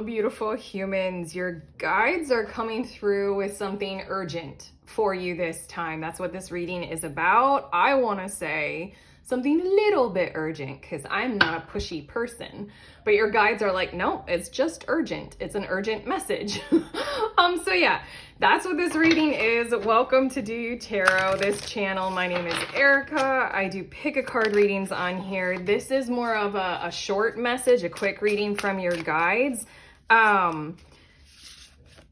Hello, beautiful humans. Your guides are coming through with something urgent for you this time. That's what this reading is about. I want to say something a little bit urgent because I'm not a pushy person, but your guides are like, no, it's just urgent. It's an urgent message. So yeah, that's what this reading is. Welcome to Do You Tarot, this channel. My name is Erica. I do pick a card readings on here. This is more of a short message, a quick reading from your guides.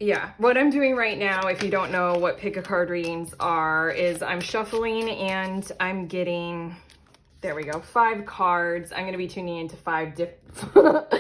Yeah, what I'm doing right now, if you don't know what pick a card readings are, is I'm shuffling and I'm getting, there we go, 5 cards. I'm going to be tuning into 5 different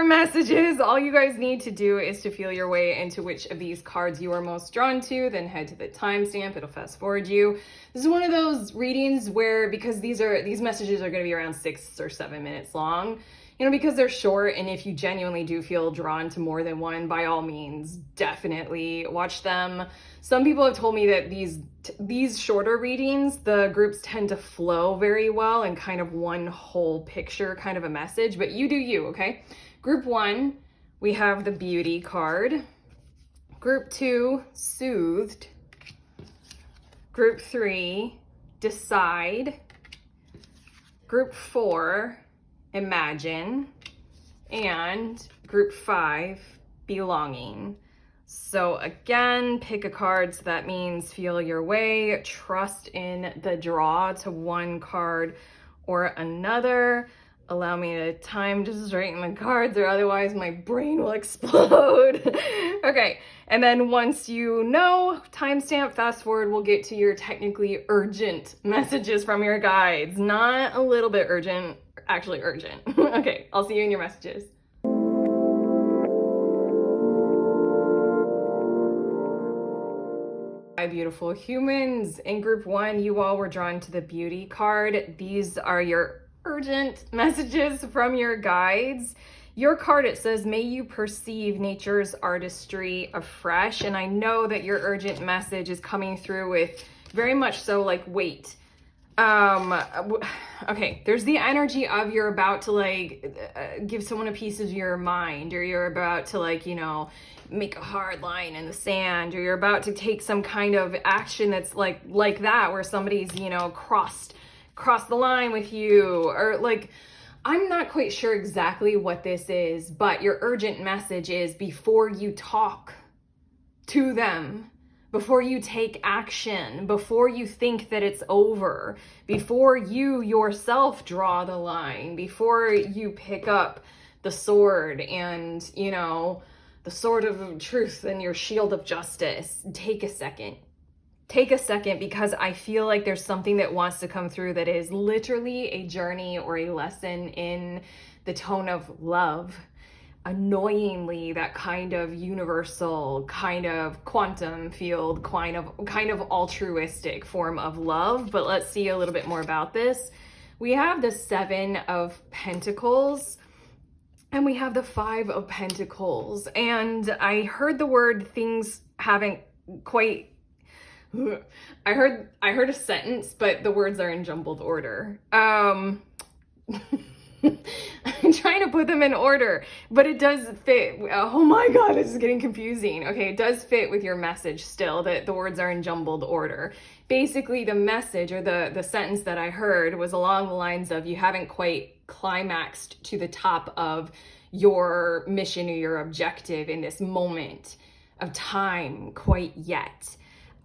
messages. All you guys need to do is to feel your way into which of these cards you are most drawn to, then head to the timestamp. It'll fast forward you. This is one of those readings where, because these messages are going to be around 6 or 7 minutes long, you know, because they're short, and if you genuinely do feel drawn to more than one, by all means, definitely watch them. Some people have told me that these shorter readings, the groups tend to flow very well and kind of one whole picture, kind of a message, but you do you, okay? Group 1, we have the Beauty card. Group 2, Soothed. Group 3, Decide. Group 4, Imagine. And group 5, Belonging. So again, pick a card. So that means feel your way, trust in the draw to one card or another. Allow me to time to straighten the cards, or otherwise my brain will explode. Okay, and then once you know, timestamp, fast forward, we'll get to your technically urgent messages from your guides. Not a little bit urgent, actually urgent. Okay, I'll see you in your messages. Hi, beautiful humans. In group 1, you all were drawn to the Beauty card. These are your urgent messages from your guides. Your card, it says, may you perceive nature's artistry afresh. And I know that your urgent message is coming through with very much so like wait. Okay, there's the energy of you're about to like give someone a piece of your mind, or you're about to like, you know, make a hard line in the sand, or you're about to take some kind of action that's like that, where somebody's, you know, crossed the line with you, or like, I'm not quite sure exactly what this is, but your urgent message is before you talk to them, before you take action, before you think that it's over, before you yourself draw the line, before you pick up the sword and, you know, the sword of truth and your shield of justice, take a second. Take a second, because I feel like there's something that wants to come through that is literally a journey or a lesson in the tone of love. Annoyingly, that kind of universal, kind of quantum field, kind of altruistic form of love. But let's see a little bit more about this. We have the 7 of Pentacles and we have the 5 of Pentacles. And I heard the word things haven't quite, I heard a sentence, but the words are in jumbled order. I'm trying to put them in order, but it does fit. Oh my God, this is getting confusing. Okay, it does fit with your message still, that the words are in jumbled order. Basically, the message or the sentence that I heard was along the lines of, you haven't quite climaxed to the top of your mission or your objective in this moment of time quite yet.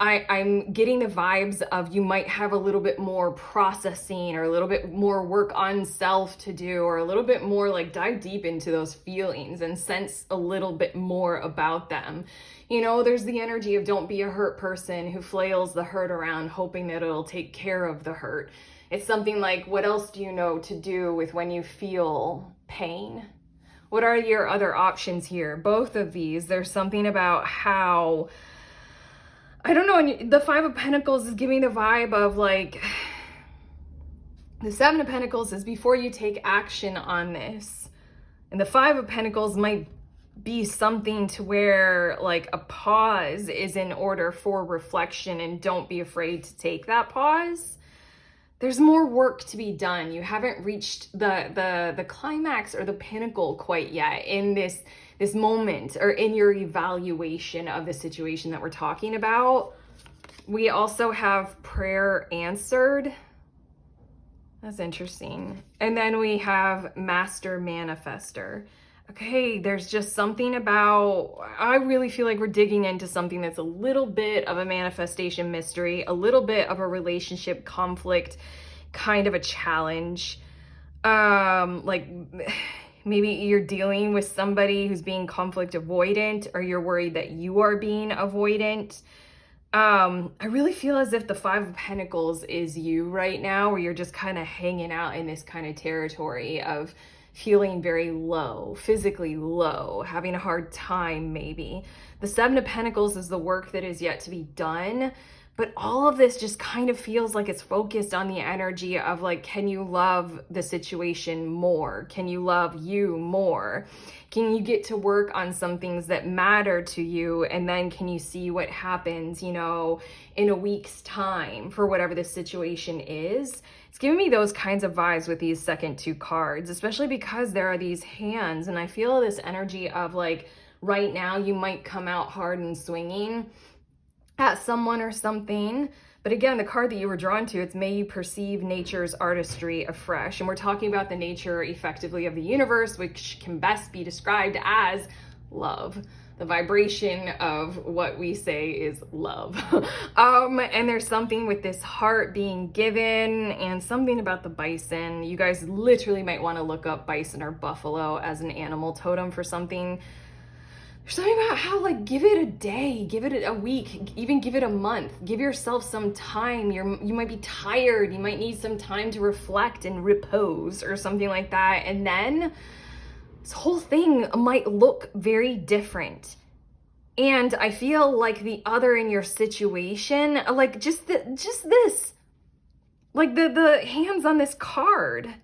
I'm getting the vibes of you might have a little bit more processing, or a little bit more work on self to do, or a little bit more like dive deep into those feelings and sense a little bit more about them. You know, there's the energy of don't be a hurt person who flails the hurt around hoping that it'll take care of the hurt. It's something like, what else do you know to do with when you feel pain? What are your other options here? Both of these, there's something about how, I don't know, and the 5 of Pentacles is giving the vibe of like, the 7 of Pentacles is before you take action on this. And the 5 of Pentacles might be something to where like a pause is in order for reflection, and don't be afraid to take that pause. there's more work to be done. You haven't reached the climax or the pinnacle quite yet in this moment or in your evaluation of the situation that we're talking about. We also have prayer answered. That's interesting. And then we have master manifester. Okay, there's just something about, I really feel like we're digging into something that's a little bit of a manifestation mystery, a little bit of a relationship conflict, kind of a challenge. Like maybe you're dealing with somebody who's being conflict avoidant, or you're worried that you are being avoidant. I really feel as if the Five of Pentacles is you right now, where you're just kind of hanging out in this kind of territory of feeling very low, physically low, having a hard time maybe. The Seven of Pentacles is the work that is yet to be done, but all of this just kind of feels like it's focused on the energy of like, can you love the situation more? Can you love you more? Can you get to work on some things that matter to you? And then can you see what happens, you know, in a week's time for whatever the situation is? It's giving me those kinds of vibes with these second two cards, especially because there are these hands, and I feel this energy of like, right now you might come out hard and swinging at someone or something. But again, the card that you were drawn to, it's may you perceive nature's artistry afresh. And we're talking about the nature effectively of the universe, which can best be described as love. The vibration of what we say is love. And there's something with this heart being given, and something about the bison. You guys literally might want to look up bison or buffalo as an animal totem for something. There's something about how, like, give it a day, give it a week, even give it a month. Give yourself some time. You might be tired. You might need some time to reflect and repose or something like that. And then this whole thing might look very different. And I feel like the other in your situation, like just this, like the hands on this card.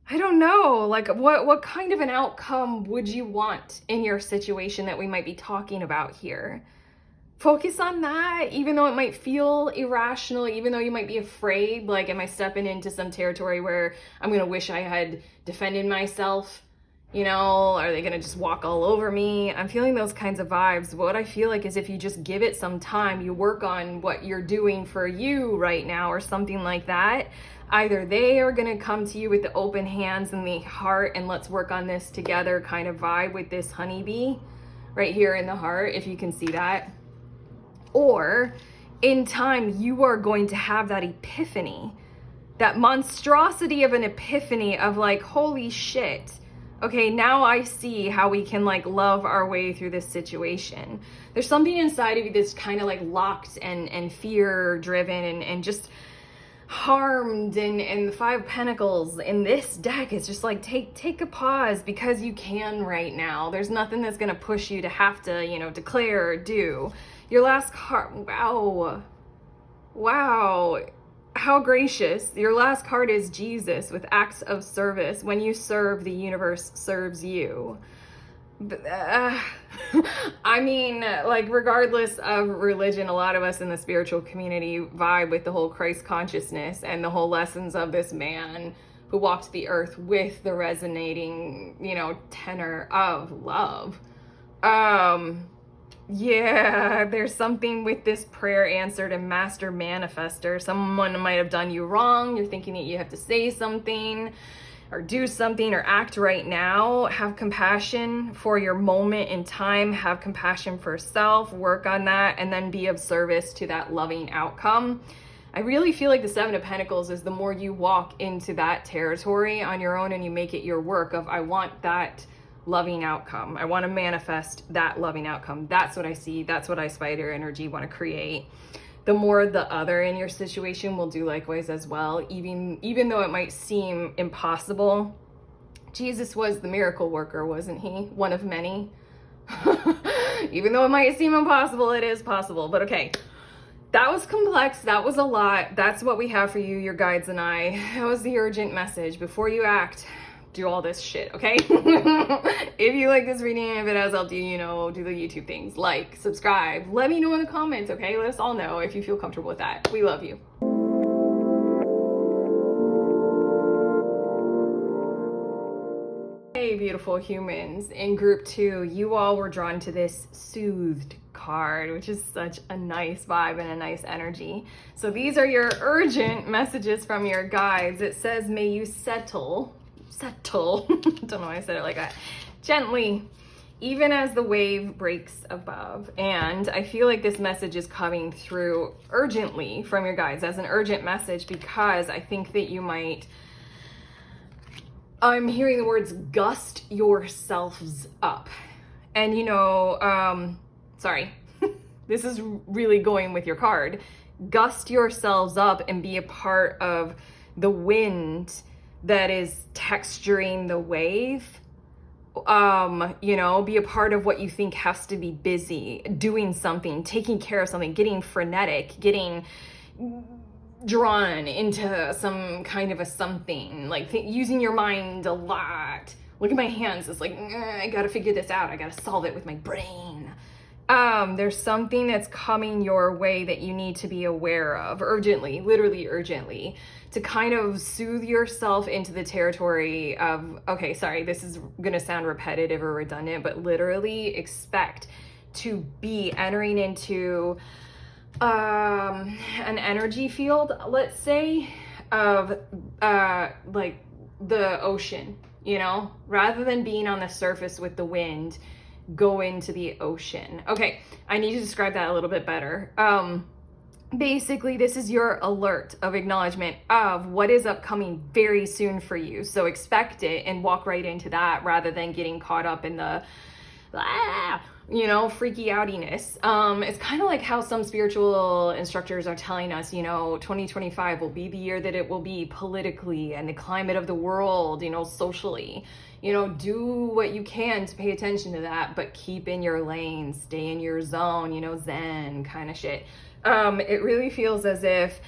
I don't know, like what kind of an outcome would you want in your situation that we might be talking about here? Focus on that, even though it might feel irrational, even though you might be afraid, like, am I stepping into some territory where I'm gonna wish I had defended myself? You know, are they gonna just walk all over me? I'm feeling those kinds of vibes. What I feel like is if you just give it some time, you work on what you're doing for you right now or something like that, either they are gonna come to you with the open hands and the heart and let's work on this together kind of vibe with this honeybee right here in the heart, if you can see that. Or in time, you are going to have that epiphany, that monstrosity of an epiphany of like, holy shit. Okay, now I see how we can like love our way through this situation. There's something inside of you that's kind of like locked and fear driven and just harmed, and the Five of Pentacles in this deck is just like, take a pause because you can right now. There's nothing that's gonna push you to have to, you know, declare or do. Your last card, wow, how gracious. Your last card is Jesus with acts of service. When you serve, the universe serves you. I mean, like, regardless of religion, a lot of us in the spiritual community vibe with the whole Christ consciousness and the whole lessons of this man who walked the earth with the resonating, you know, tenor of love. Yeah, there's something with this prayer answered and master manifester. Someone might have done you wrong. You're thinking that you have to say something or do something or act right now. Have compassion for your moment in time. Have compassion for self. Work on that and then be of service to that loving outcome. I really feel like the Seven of Pentacles is the more you walk into that territory on your own and you make it your work of, I want that loving outcome. I want to manifest that loving outcome. That's what I see. That's what I, spider energy, want to create. The more the other in your situation will do likewise as well, even though it might seem impossible. Jesus was the miracle worker, wasn't he? One of many. Even though it might seem impossible, it is possible. But okay, that was complex. That was a lot. That's what we have for you, your guides and I. That was the urgent message. Before you act, do all this shit, okay? If you like this reading, if it has helped you, you know, do the YouTube things. Like, subscribe. Let me know in the comments, okay? Let us all know if you feel comfortable with that. We love you. beautiful humans in group 2, you all were drawn to this Soothed card, which is such a nice vibe and a nice energy. So these are your urgent messages from your guides. It says, may you settle, don't know why I said it like that, gently, even as the wave breaks above. And I feel like this message is coming through urgently from your guides as an urgent message, because I think that you might, I'm hearing the words gust yourselves up. And sorry, this is really going with your card. Gust yourselves up and be a part of the wind that is texturing the wave. Be a part of what you think has to be busy, doing something, taking care of something, getting frenetic, getting drawn into some kind of a something, like using your mind a lot. Look at my hands. It's like, I gotta figure this out. I gotta solve it with my brain. There's something that's coming your way that you need to be aware of urgently, literally urgently, to kind of soothe yourself into the territory of, okay, sorry, this is gonna sound repetitive or redundant, but literally expect to be entering into an energy field, let's say, of like the ocean, rather than being on the surface with the wind. Go into the ocean. Okay, I need to describe that a little bit better. Basically, this is your alert of acknowledgement of what is upcoming very soon for you. So expect it and walk right into that rather than getting caught up in the freaky outiness. It's kind of like how some spiritual instructors are telling us, 2025 will be the year that it will be politically and the climate of the world, socially. Do what you can to pay attention to that, but keep in your lane, stay in your zone, Zen kind of shit. It really feels as if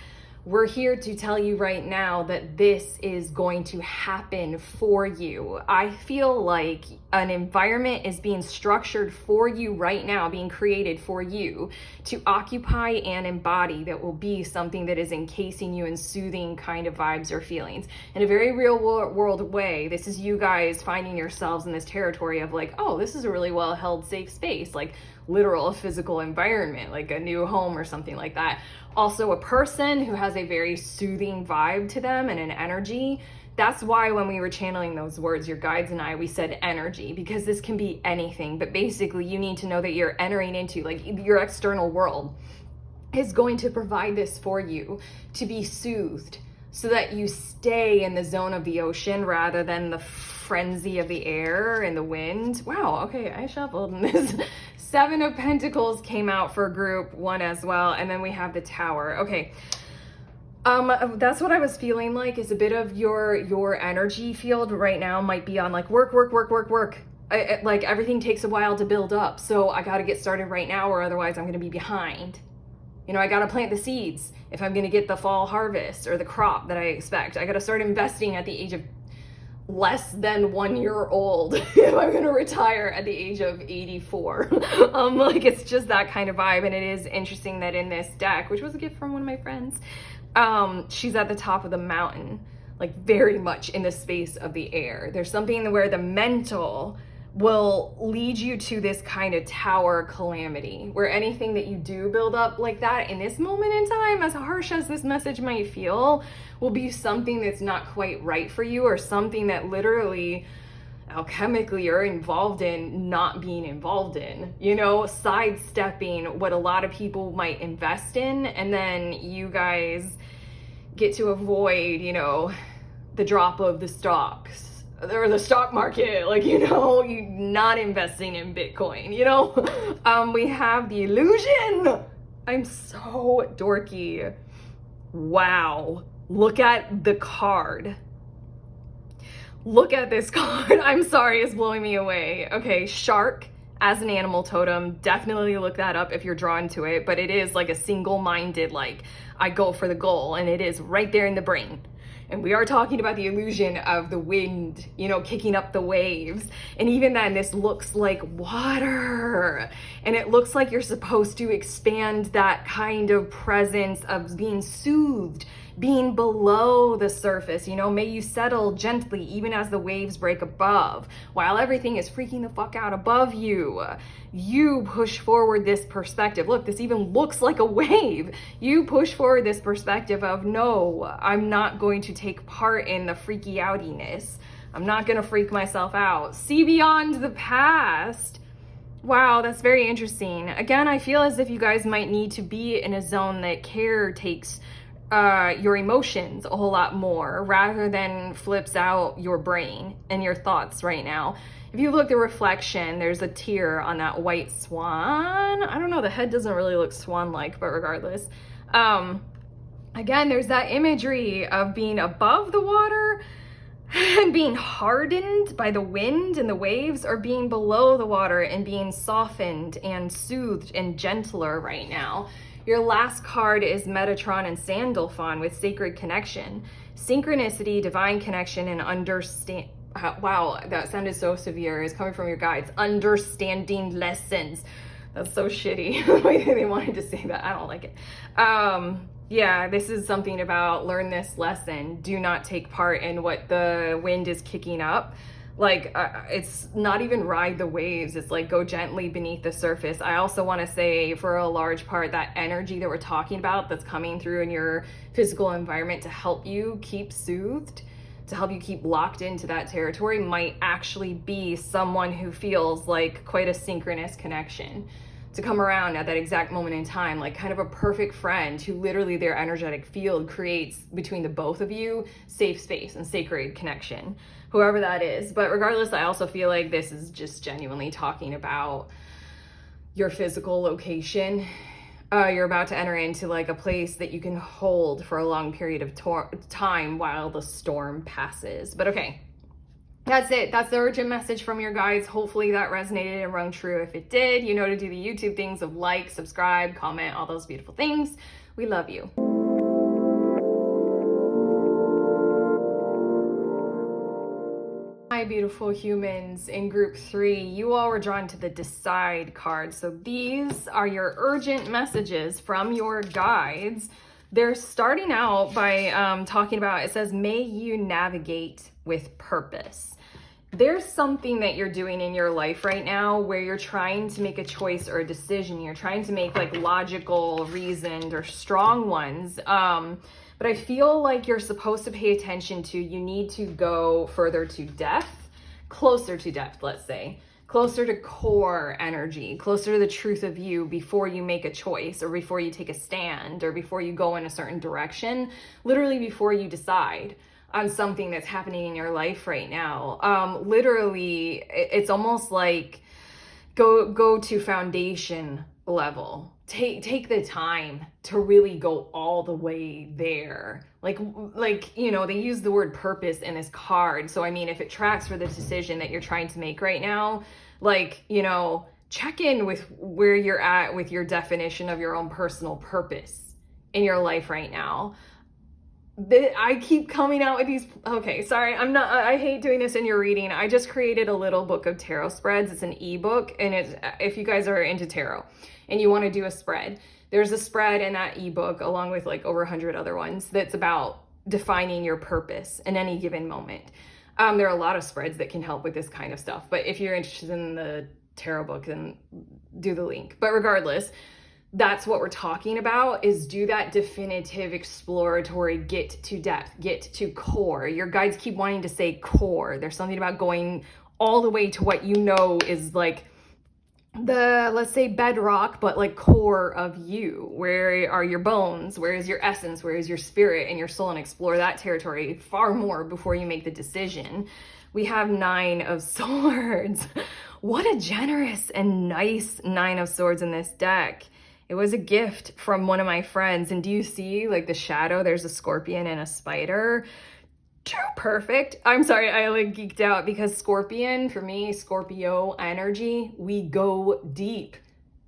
we're here to tell you right now that this is going to happen for you. I feel like an environment is being structured for you right now, being created for you to occupy and embody, that will be something that is encasing you in soothing kind of vibes or feelings. In a very real world way, this is you guys finding yourselves in this territory of like, oh, this is a really well held safe space, like literal physical environment, like a new home or something like that. Also a person who has a very soothing vibe to them and an energy. That's why when we were channeling those words, your guides and I, we said energy, because this can be anything, but basically you need to know that you're entering into, like, your external world is going to provide this for you to be soothed so that you stay in the zone of the ocean rather than the frenzy of the air and the wind. Wow, okay, I shuffled and this 7 of Pentacles came out for group 1 as well, and then we have the Tower. Okay, that's what I was feeling like, is a bit of your energy field right now might be on like work. Like everything takes a while to build up, so I got to get started right now or otherwise I'm going to be behind. I got to plant the seeds if I'm going to get the fall harvest or the crop that I expect. I got to start investing at the age of less than 1 year old if I'm going to retire at the age of 84. Like it's just that kind of vibe. And it is interesting that in this deck, which was a gift from one of my friends, she's at the top of the mountain, like very much in the space of the air. There's something where the mental will lead you to this kind of tower calamity, where anything that you do build up like that in this moment in time, as harsh as this message might feel, will be something that's not quite right for you, or something that literally alchemically you're involved in not being involved in, sidestepping what a lot of people might invest in, and then you guys get to avoid, the drop of the stocks or the stock market, like, you not investing in Bitcoin, we have the illusion. I'm so dorky. Wow. Look at the card. Look at this card. I'm sorry, it's blowing me away. Okay, shark as an animal totem. Definitely look that up if you're drawn to it, but it is like a single-minded, like, I go for the goal, and it is right there in the brain. And we are talking about the illusion of the wind, kicking up the waves. And even then, this looks like water. And it looks like you're supposed to expand that kind of presence of being soothed, being below the surface. You know, may you settle gently even as the waves break above. While everything is freaking the fuck out above you, you push forward this perspective. Look, this even looks like a wave. You push forward this perspective of, no, I'm not going to take part in the freaky outiness. I'm not going to freak myself out. See beyond the past. Wow, that's very interesting. Again, I feel as if you guys might need to be in a zone that takes your emotions a whole lot more rather than flips out your brain and your thoughts right now. If you look at the reflection, there's a tear on that white swan. I don't know, the head doesn't really look swan-like, but regardless. Again, there's that imagery of being above the water and being hardened by the wind and the waves, or being below the water and being softened and soothed and gentler right now. Your last card is Metatron and Sandalphon with Sacred Connection. Synchronicity, divine connection, and understand. Wow, that sounded so severe. It's coming from your guides. Understanding lessons. That's so shitty. The way they wanted to say that. I don't like it. Yeah, this is something about learn this lesson. Do not take part in what the wind is kicking up. Like, it's not even ride the waves. It's like go gently beneath the surface. I also want to say, for a large part, that energy that we're talking about that's coming through in your physical environment to help you keep soothed, to help you keep locked into that territory, might actually be someone who feels like quite a synchronous connection to come around at that exact moment in time, like kind of a perfect friend who literally their energetic field creates between the both of you safe space and sacred connection, whoever that is. But regardless, I also feel like this is just genuinely talking about your physical location. You're about to enter into like a place that you can hold for a long period of time while the storm passes. But okay, that's it. That's the urgent message from your guides. Hopefully that resonated and rung true. If it did, you know to do the YouTube things of like, subscribe, comment, all those beautiful things. We love you. Hi, beautiful humans in group 3. You all were drawn to the Decide card. So these are your urgent messages from your guides. They're starting out by talking about, it says, may you navigate with purpose. There's something that you're doing in your life right now where you're trying to make a choice or a decision. You're trying to make like logical, reasoned, or strong ones. But I feel like you're supposed to pay attention to, you need to go further to depth, closer to depth, let's say, closer to core energy, closer to the truth of you before you make a choice, or before you take a stand, or before you go in a certain direction, literally before you decide on something that's happening in your life right now. Literally, it's almost like go to foundation level. Take the time to really go all the way there. Like, you know, they use the word purpose in this card. So, I mean, if it tracks for the decision that you're trying to make right now, like, you know, check in with where you're at with your definition of your own personal purpose in your life right now. I keep coming out with these. Okay, sorry, I hate doing this in your reading. I just created a little book of tarot spreads. It's an ebook, and it's, if you guys are into tarot and you want to do a spread, there's a spread in that ebook along with like over 100 other ones that's about defining your purpose in any given moment. There are a lot of spreads that can help with this kind of stuff, but if you're interested in the tarot book, then do the link. But regardless, that's what we're talking about, is do that definitive exploratory, get to depth, get to core. Your guides keep wanting to say core. There's something about going all the way to what you know is like the, let's say, bedrock, but like core of you. Where are your bones? Where is your essence? Where is your spirit and your soul? And explore that territory far more before you make the decision. We have 9 of Swords. What a generous and nice 9 of Swords in this deck. It was a gift from one of my friends. And do you see like the shadow? There's a scorpion and a spider. Too perfect. I'm sorry, I like geeked out because Scorpion, for me, Scorpio energy, we go deep.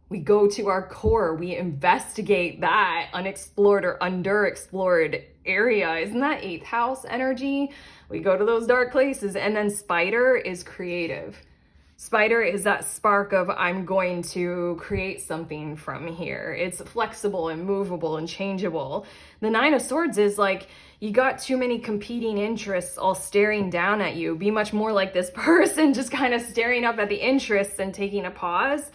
We go to our core. We investigate that unexplored or underexplored area. Isn't that 8th house energy? We go to those dark places. And then spider is creative. Spider is that spark of I'm going to create something from here. It's flexible and movable and changeable. The Nine of Swords is like, you got too many competing interests all staring down at you. Be much more like this person, just kind of staring up at the interests and taking a pause.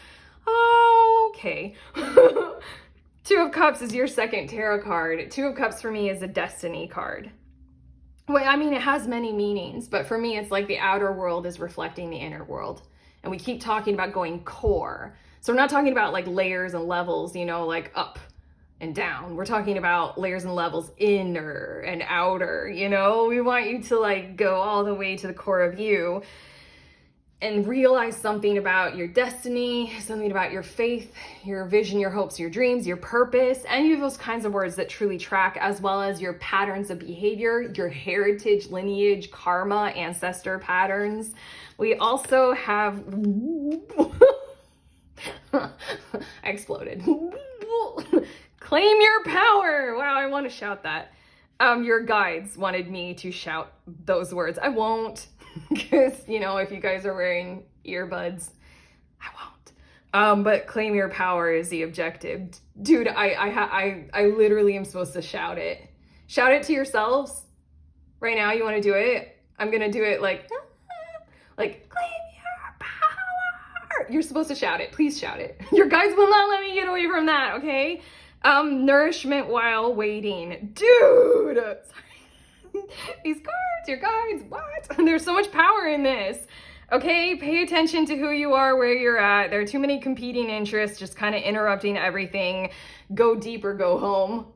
Okay. Two of Cups is your second tarot card. Two of Cups for me is a destiny card. Well, I mean, it has many meanings, but for me, it's like the outer world is reflecting the inner world. And we keep talking about going core. So we're not talking about like layers and levels, you know, like up and down. We're talking about layers and levels, inner and outer, you know. We want you to like go all the way to the core of you and realize something about your destiny, something about your faith, your vision, your hopes, your dreams, your purpose, any of those kinds of words that truly track, as well as your patterns of behavior, your heritage, lineage, karma, ancestor patterns. We also have, I exploded. Claim your power. Wow, I want to shout that. Your guides wanted me to shout those words. I won't, because, you know, if you guys are wearing earbuds, I won't. But claim your power is the objective. Dude, I literally am supposed to shout it. Shout it to yourselves. Right now, you want to do it? I'm going to do it like, claim your power. You're supposed to shout it. Please shout it. Your guides will not let me get away from that, okay? Nourishment while waiting. Dude! Sorry. These cards, your guides, what? There's so much power in this. Okay, pay attention to who you are, where you're at. There are too many competing interests, just kind of interrupting everything. Go deep or go home.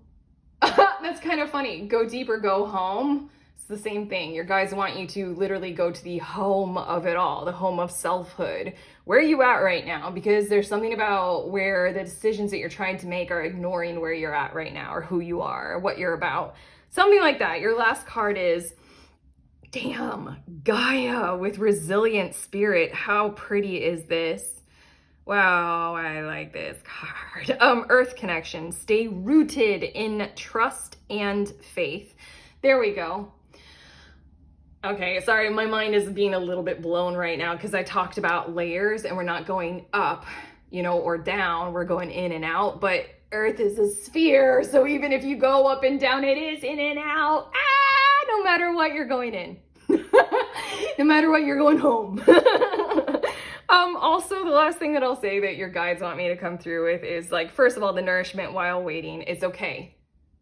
That's kind of funny. Go deep or go home. It's the same thing. Your guides want you to literally go to the home of it all, the home of selfhood. Where are you at right now? Because there's something about where the decisions that you're trying to make are ignoring where you're at right now, or who you are, or what you're about. Something like that. Your last card is, damn, Gaia with resilient spirit. How pretty is this? Wow, I like this card. Earth connection. Stay rooted in trust and faith. There we go. Okay, sorry, my mind is being a little bit blown right now because I talked about layers and we're not going up, you know, or down. We're going in and out, but Earth is a sphere. So even if you go up and down, it is in and out. No matter what, you're going in. No matter what, you're going home. Also, the last thing that I'll say that your guides want me to come through with is, like, first of all, the nourishment while waiting. It's okay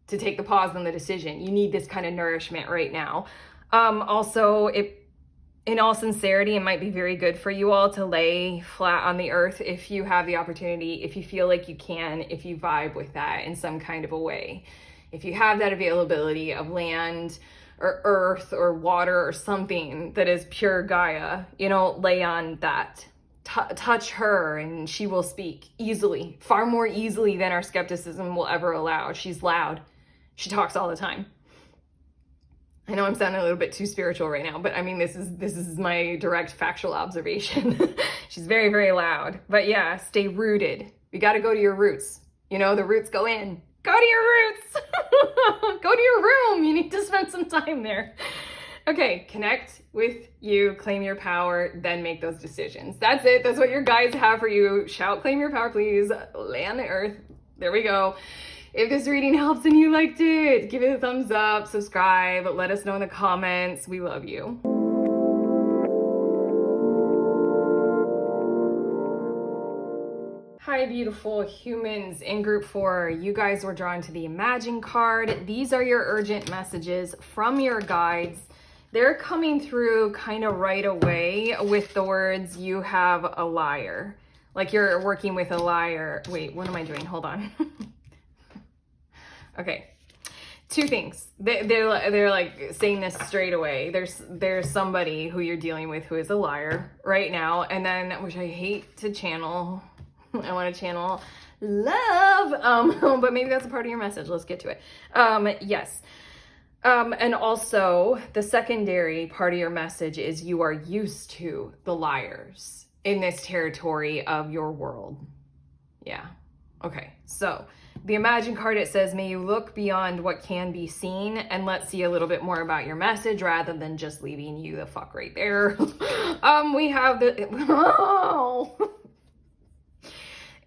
to take the pause on the decision. You need this kind of nourishment right now. Also, in all sincerity, it might be very good for you all to lay flat on the earth if you have the opportunity, if you feel like you can, if you vibe with that in some kind of a way. If you have that availability of land or earth or water or something that is pure Gaia, you know, lay on that. Touch her and she will speak easily, far more easily than our skepticism will ever allow. She's loud. She talks all the time. I know I'm sounding a little bit too spiritual right now, but I mean, this is my direct factual observation. She's very, very loud. But yeah, stay rooted. You got to go to your roots. You know, the roots go in. Go to your roots. Go to your room. You need to spend some time there. Okay, connect with you, claim your power, then make those decisions. That's it. That's what your guides have for you. Shout, claim your power, please. Lay on the earth. There we go. If this reading helps and you liked it, give it a thumbs up, subscribe, let us know in the comments. We love you. Hi, beautiful humans in group 4. You guys were drawn to the Imagine card. These are your urgent messages from your guides. They're coming through kind of right away with the words, you have a liar. Like you're working with a liar. Wait, what am I doing? Hold on. Okay, two things. They're like saying this straight away. There's somebody who you're dealing with who is a liar right now, and then, which I hate to channel, I want to channel love, but maybe that's a part of your message. Let's get to it. Yes. And also the secondary part of your message is you are used to the liars in this territory of your world. Yeah. Okay, so the Imagine card, it says, may you look beyond what can be seen, and let's see a little bit more about your message rather than just leaving you the fuck right there. We have the, oh,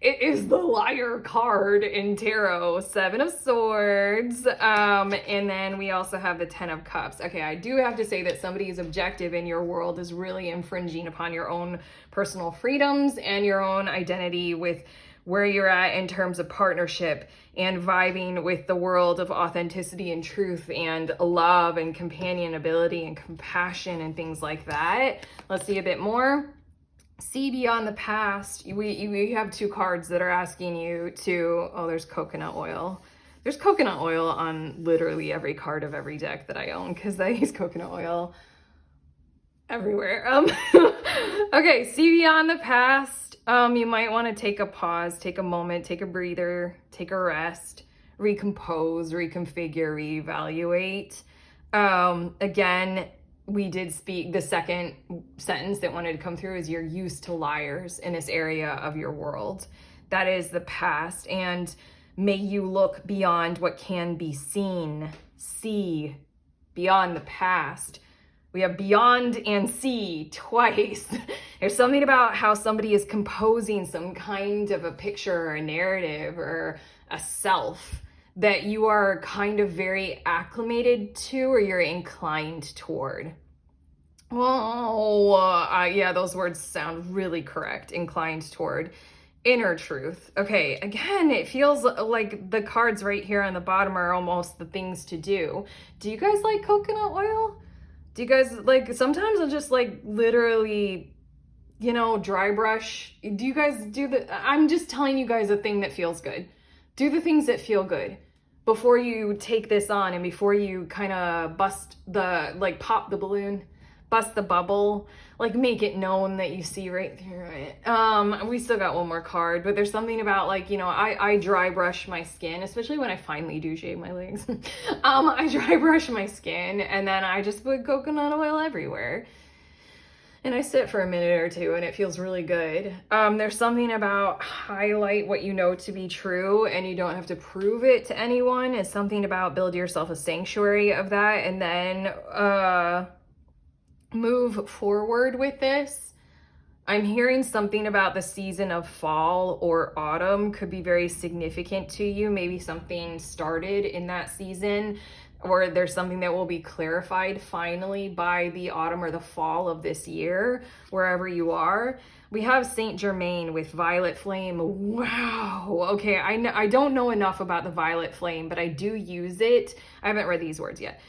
it is the Liar card in tarot, 7 of Swords, and then we also have the 10 of Cups. Okay, I do have to say that somebody's objective in your world is really infringing upon your own personal freedoms and your own identity with where you're at in terms of partnership and vibing with the world of authenticity and truth and love and companionability and compassion and things like that. Let's see a bit more. See beyond the past. We have 2 cards that are asking you to, oh, there's coconut oil. There's coconut oil on literally every card of every deck that I own because I use coconut oil everywhere. Okay, see beyond the past. You might want to take a pause, take a moment, take a breather, take a rest, recompose, reconfigure, reevaluate. Again, we did speak, the second sentence that wanted to come through is you're used to liars in this area of your world. That is the past. And may you look beyond what can be seen. See beyond the past. We have beyond and see twice. There's something about how somebody is composing some kind of a picture or a narrative or a self that you are kind of very acclimated to or you're inclined toward. Oh, yeah, those words sound really correct. Inclined toward inner truth. Okay, again, it feels like the cards right here on the bottom are almost the things to do. Do you guys like coconut oil? Do you guys like, sometimes I'll just like literally, you know, dry brush. Do you guys do I'm just telling you guys a thing that feels good. Do the things that feel good before you take this on and before you kind of bust the, like pop the balloon, bust the bubble, like make it known that you see right through it. We still got one more card, but there's something about like, you know, I dry brush my skin, especially when I finally do shave my legs. I dry brush my skin and then I just put coconut oil everywhere. And I sit for a minute or two and it feels really good. There's something about highlight what you know to be true and you don't have to prove it to anyone. It's something about build yourself a sanctuary of that and then move forward with this. I'm hearing something about the season of fall or autumn could be very significant to you. Maybe something started in that season, or there's something that will be clarified finally by the autumn or the fall of this year, wherever you are. We have Saint Germain with Violet Flame. Wow. Okay, I don't know enough about the Violet Flame, but I do use it. I haven't read these words yet.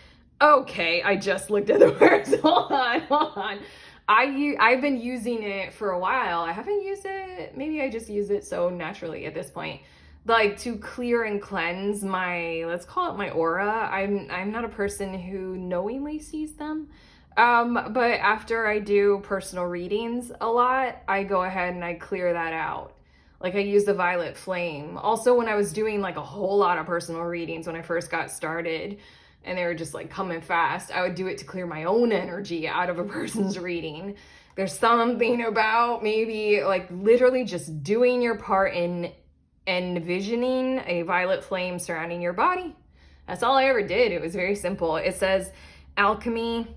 Okay, I just looked at the words. Hold on. I've been using it for a while. I haven't used it. Maybe I just use it so naturally at this point. Like to clear and cleanse my, let's call it my aura. I'm not a person who knowingly sees them. But after I do personal readings a lot, I go ahead and I clear that out. Like I use the Violet Flame. Also, when I was doing like a whole lot of personal readings when I first got started, and they were just like coming fast, I would do it to clear my own energy out of a person's reading. There's something about maybe like literally just doing your part in envisioning a violet flame surrounding your body. That's all I ever did. It was very simple. It says, alchemy,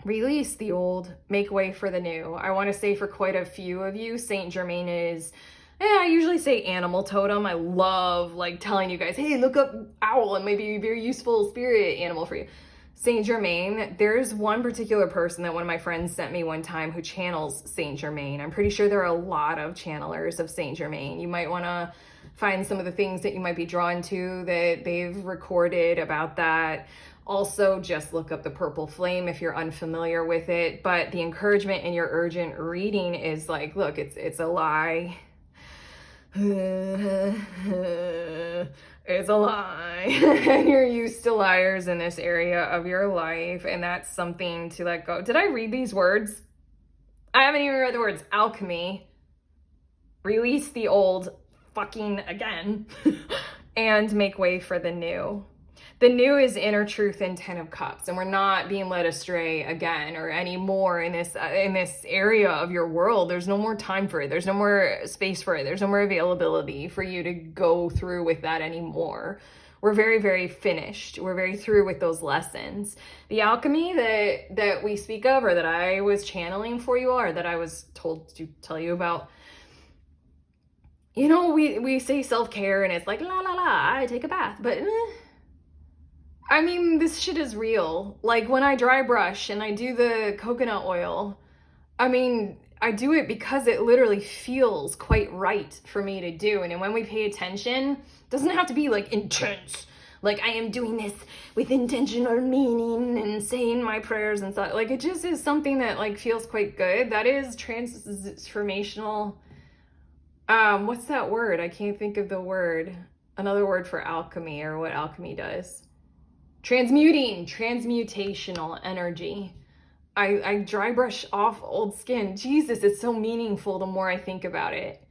release the old, make way for the new. I want to say for quite a few of you, Saint Germain is, I usually say animal totem. I love like telling you guys, hey, look up owl and maybe a very useful spirit animal for you. Saint Germain, there's one particular person that one of my friends sent me one time who channels Saint Germain. I'm pretty sure there are a lot of channelers of Saint Germain. You might want to find some of the things that you might be drawn to that they've recorded about that. Also, just look up the purple flame if you're unfamiliar with it. But the encouragement in your urgent reading is like, look, it's a lie. It's a lie. And you're used to liars in this area of your life, and that's something to let go. Did I read these words? I haven't even read the words. Alchemy, release the old fucking again, and make way for the new. The new is inner truth and 10 of cups, and we're not being led astray again or anymore in this area of your world. There's no more time for it. There's no more space for it. There's no more availability for you to go through with that anymore. We're very, very finished. We're very through with those lessons. The alchemy that we speak of, or that I was channeling for you all, or that I was told to tell you about, you know, we say self-care and it's like, la, la, la, I take a bath, but I mean, this shit is real. Like when I dry brush and I do the coconut oil, I mean, I do it because it literally feels quite right for me to do. And when we pay attention, it doesn't have to be like intense. Like I am doing this with intention or meaning and saying my prayers and stuff. Like it just is something that like feels quite good. That is transformational. What's that word? I can't think of the word. Another word for alchemy, or what alchemy does. Transmutational energy. I dry brush off old skin. Jesus, it's so meaningful the more I think about it.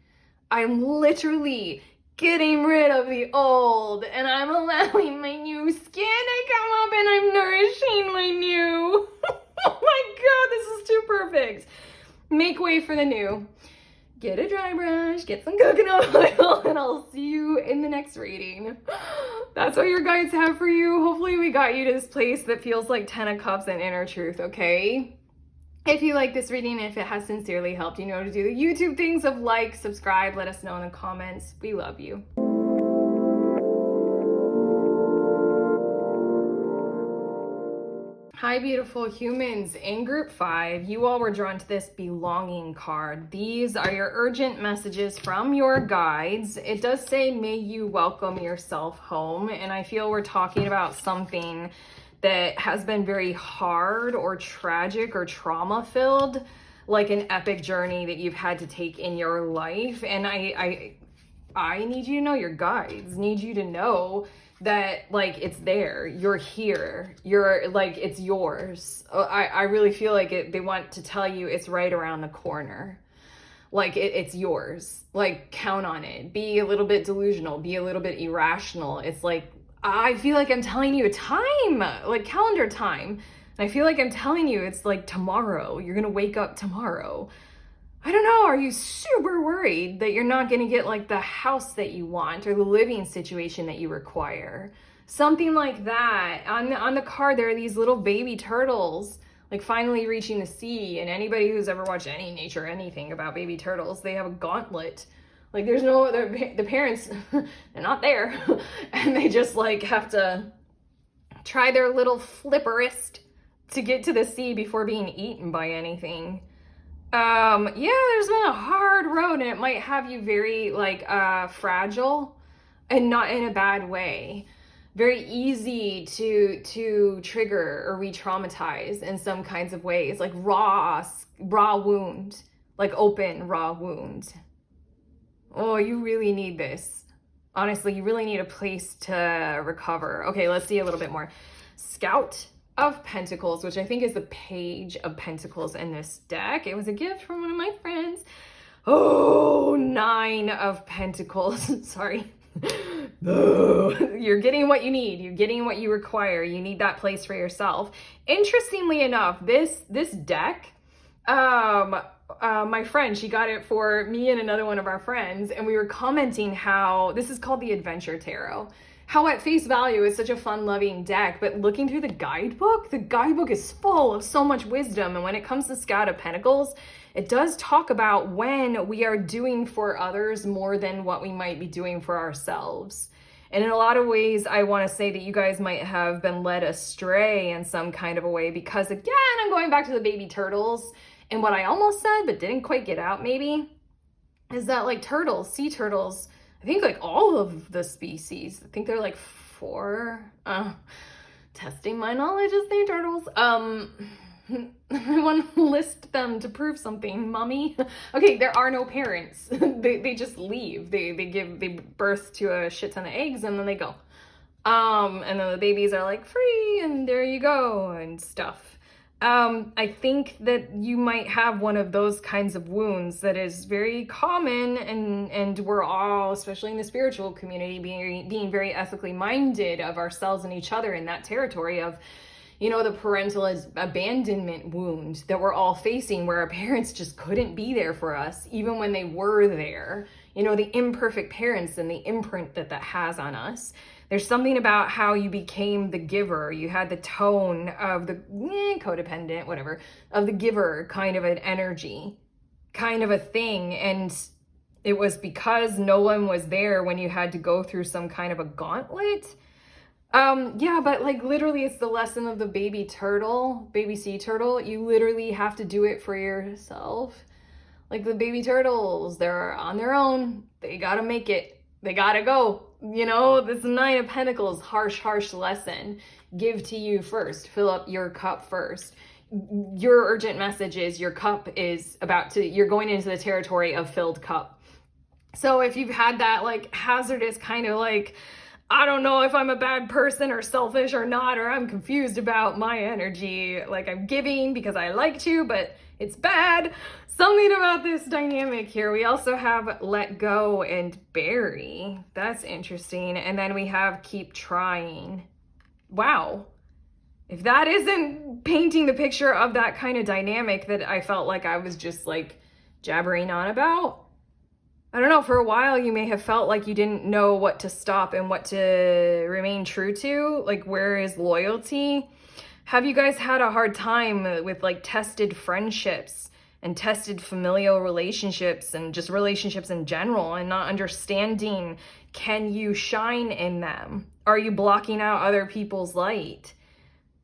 I'm literally getting rid of the old and I'm allowing my new skin to come up and I'm nourishing my new. Oh my God, this is too perfect. Make way for the new. Get a dry brush, get some coconut oil, and I'll see you in the next reading. That's what your guides have for you. Hopefully we got you to this place that feels like 10 of Cups and inner truth, okay? If you like this reading, if it has sincerely helped, you know to do the YouTube things of like, subscribe, let us know in the comments. We love you. Hi, beautiful humans. In group 5, you all were drawn to this belonging card. These are your urgent messages from your guides. It does say, may you welcome yourself home. And I feel we're talking about something that has been very hard or tragic or trauma filled, like an epic journey that you've had to take in your life. And I need you to know, your guides need you to know that like it's there, you're here, you're like, it's yours. I really feel like they want to tell you it's right around the corner. Like it's yours. Like count on it. Be a little bit delusional, be a little bit irrational. It's like, I feel like I'm telling you a time, like calendar time. And I feel like I'm telling you it's like tomorrow, you're gonna wake up tomorrow. I don't know, are you super worried that you're not gonna get like the house that you want or the living situation that you require? Something like that. On the card, there are these little baby turtles, like finally reaching the sea. And anybody who's ever watched any nature, anything about baby turtles, they have a gauntlet. Like there's no, the parents, they're not there. And they just like have to try their little flipperest to get to the sea before being eaten by anything. Yeah, there's been a hard road and it might have you very like fragile, and not in a bad way. Very easy to trigger or re-traumatize in some kinds of ways, like raw wound, like open raw wound. Oh, you really need this. Honestly, you really need a place to recover. Okay, let's see a little bit more. Scout of Pentacles, which I think is the Page of Pentacles in this deck. It was a gift from one of my friends. Oh, 9 of Pentacles. Sorry. You're getting what you need. You're getting what you require. You need that place for yourself. Interestingly enough, this deck, my friend, she got it for me and another one of our friends, and we were commenting how this is called the Adventure Tarot. How at face value it's such a fun-loving deck, but looking through the guidebook is full of so much wisdom. And when it comes to Scout of Pentacles, it does talk about when we are doing for others more than what we might be doing for ourselves. And in a lot of ways, I want to say that you guys might have been led astray in some kind of a way, because again, I'm going back to the baby turtles, and what I almost said but didn't quite get out maybe is that like turtles, sea turtles, I think like all of the species, I think they're like 4, testing my knowledge of sea turtles. I want to list them to prove something, mommy. Okay, there are no parents. they just leave. They give birth to a shit ton of eggs and then they go. And then the babies are like free and there you go and stuff. I think that you might have one of those kinds of wounds that is very common, and we're all, especially in the spiritual community, being very ethically minded of ourselves and each other in that territory of, you know, the parental abandonment wound that we're all facing, where our parents just couldn't be there for us, even when they were there. You know, the imperfect parents and the imprint that that has on us. There's something about how you became the giver. You had the tone of the codependent, whatever, of the giver kind of an energy, kind of a thing. And it was because no one was there when you had to go through some kind of a gauntlet. Yeah, but like literally it's the lesson of the baby sea turtle. You literally have to do it for yourself. Like the baby turtles, they're on their own. They gotta make it. They gotta go. You know, this 9 of Pentacles, harsh lesson. Give to you first. Fill up your cup first. Your urgent message is your cup is you're going into the territory of filled cup. So if you've had that like hazardous kind of like, I don't know if I'm a bad person or selfish or not, or I'm confused about my energy, like I'm giving because I like to, but it's bad. Something about this dynamic here. We also have let go and bury. That's interesting. And then we have keep trying. Wow. If that isn't painting the picture of that kind of dynamic that I felt like I was just like jabbering on about. I don't know, for a while you may have felt like you didn't know what to stop and what to remain true to. Like, where is loyalty? Have you guys had a hard time with like tested friendships and tested familial relationships and just relationships in general, and not understanding, can you shine in them? Are you blocking out other people's light?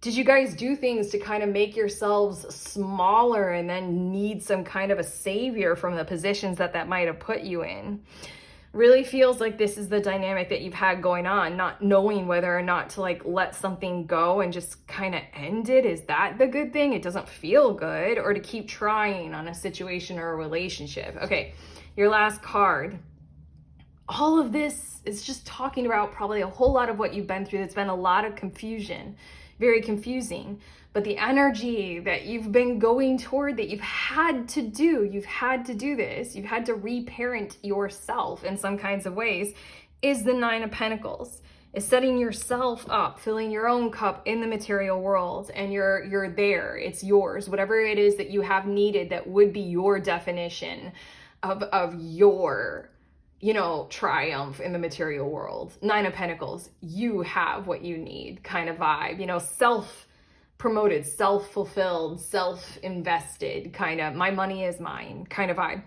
Did you guys do things to kind of make yourselves smaller and then need some kind of a savior from the positions that might have put you in? Really feels like this is the dynamic that you've had going on, not knowing whether or not to like let something go and just kind of end it. Is that the good thing? It doesn't feel good. Or to keep trying on a situation or a relationship. Okay, your last card. All of this is just talking about probably a whole lot of what you've been through. It's been a lot of confusion, very confusing. But the energy that you've been going toward, that you've had to do this, you've had to reparent yourself in some kinds of ways, is the 9 of Pentacles. Is setting yourself up, filling your own cup in the material world, and you're there, it's yours. Whatever it is that you have needed that would be your definition of your, you know, triumph in the material world. 9 of Pentacles, you have what you need kind of vibe, you know, self-promoted, self-fulfilled, self-invested kind of, my money is mine kind of vibe.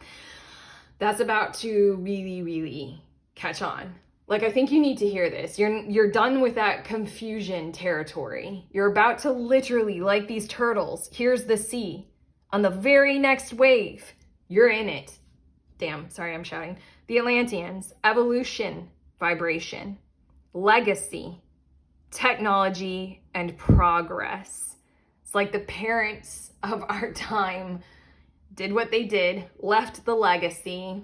That's about to really catch on. Like, I think you need to hear this. You're done with that confusion territory. You're about to literally, like these turtles, here's the sea. On the very next wave, you're in it. Damn, sorry, I'm shouting. The Atlanteans, evolution, vibration, legacy, technology, and progress. It's like the parents of our time did what they did, left the legacy.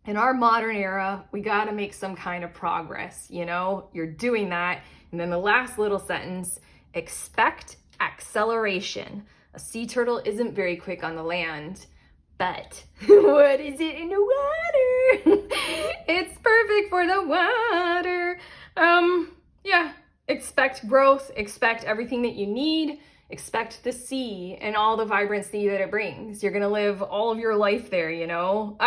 In our modern era, we got to make some kind of progress, you know? You're doing that. And then the last little sentence, expect acceleration. A sea turtle isn't very quick on the land, but what is it in the water? It's perfect for the water. Yeah, expect growth, expect everything that you need, expect the sea and all the vibrancy that it brings. You're gonna live all of your life there, you know?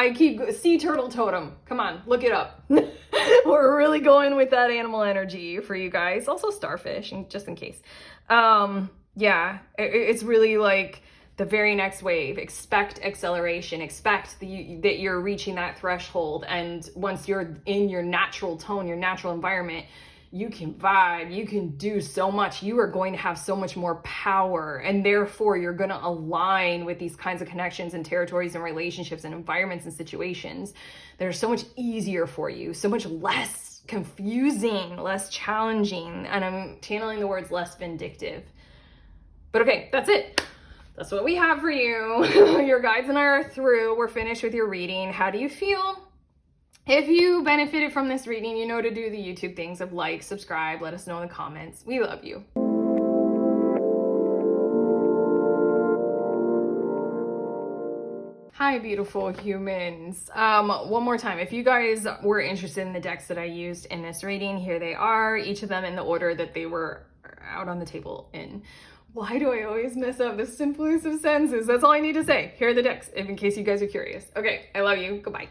Sea turtle totem. Come on, look it up. We're really going with that animal energy for you guys. Also starfish, and just in case. Yeah, it's really like the very next wave. Expect acceleration. Expect that you're reaching that threshold. And once you're in your natural tone, your natural environment, you can vibe, you can do so much. You are going to have so much more power, and therefore you're going to align with these kinds of connections and territories and relationships and environments and situations that are so much easier for you, so much less confusing, less challenging, and I'm channeling the words less vindictive. But okay, that's it. That's what we have for you. Your guides and I are through. We're finished with your reading. How do you feel? If you benefited from this reading, you know to do the YouTube things of like, subscribe, let us know in the comments. We love you. Hi, beautiful humans. One more time, if you guys were interested in the decks that I used in this reading, here they are, each of them in the order that they were out on the table in. Why do I always mess up the simplest of sentences? That's all I need to say. Here are the decks, in case you guys are curious. Okay, I love you. Goodbye.